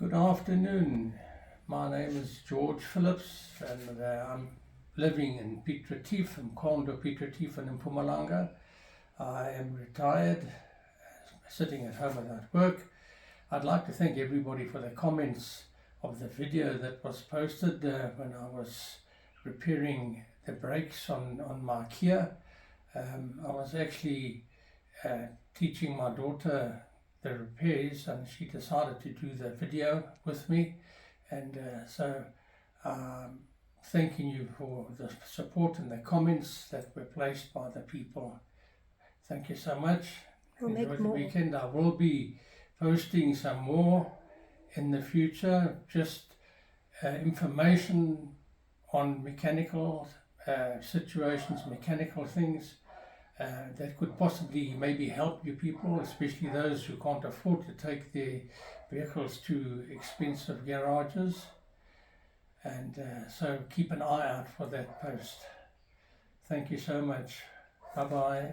Good afternoon. My name is George Phillips and I'm living in Piet Retief, in Mkondo Piet Retief in Mpumalanga. I am retired, sitting at home without work. I'd like to thank everybody for the comments of the video that was posted when I was repairing the brakes on my Kia. I was actually teaching my daughter the repairs, and she decided to do the video with me, and so thanking you for the support and the comments that were placed by the people. Thank you so much. We'll Enjoy make the more. weekend. I will be posting some more in the future, just information on mechanical situations, mechanical things that could possibly maybe help you people, especially those who can't afford to take their vehicles to expensive garages. And so keep an eye out for that post. Thank you so much. Bye bye.